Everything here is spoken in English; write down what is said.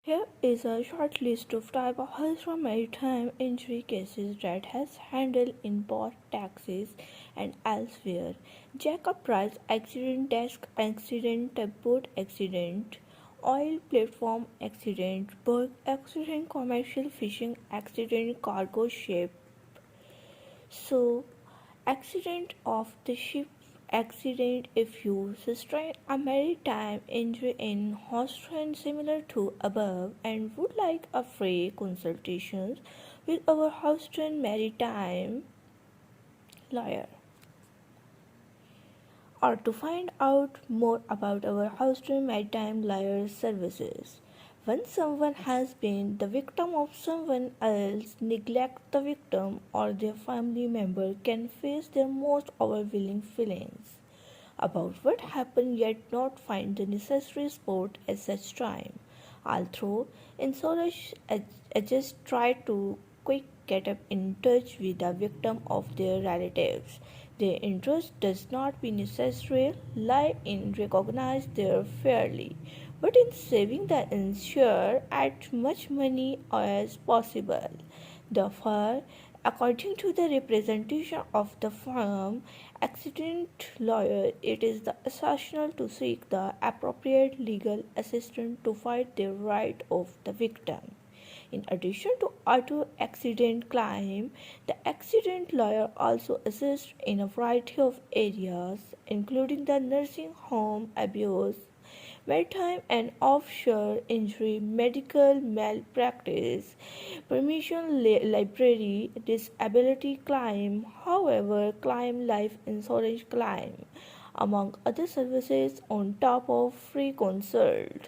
Here is a short list of type of Ultra maritime injury cases that has handled in both Texas and elsewhere. Jacob Price accident, desk accident, boat accident, oil platform accident, berg accident, commercial fishing accident, cargo ship. So, accident of the ship accident if you sustain a maritime injury in Houston similar to above and would like a free consultation with our Houston maritime lawyer, or to find out more about our Houston Maritime Lawyer services. When someone has been the victim of someone else neglect, the victim or their family member can face their most overwhelming feelings about what happened yet not find the necessary support at such time. Although insurance agents try to quick get up in touch with the victim of their relatives, their interest does not be necessarily lie in recognizing their fairly, but in saving the insurer as much money as possible. Therefore, according to the representation of the firm accident lawyer, it is the essential to seek the appropriate legal assistance to fight the right of the victim. In addition to auto accident claim, the accident lawyer also assists in a variety of areas, including the nursing home abuse, maritime and offshore injury, medical malpractice, permission library, disability claim, however, claim life insurance claim, among other services on top of free consult.